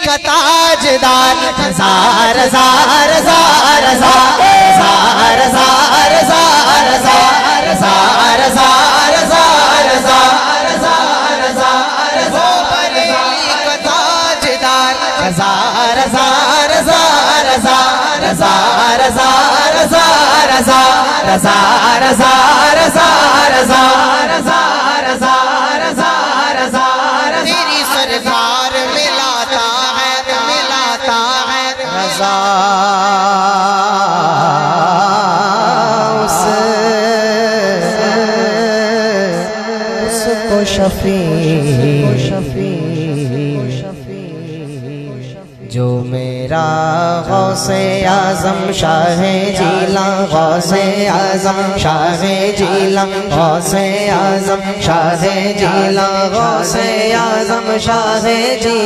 کا تاجدار رضا رضا رضا رضا رضا رضا رضا رضا رضا رضا رضا رضا رضا رضا رضا بریلی کا تاجدار رضا رضا رضا رضا رضا رضا رضا رضا رضا رضا رضا رضا رضا رضا رضا رضا تیری سرکار ملاتا ہے رضا اس کو شفیع جو میرا غوث اعظم شاہ جیلاں غوث اعظم شاہ جیلاں غوث اعظم شاہ جیلاں غوث اعظم شاہ جیلاں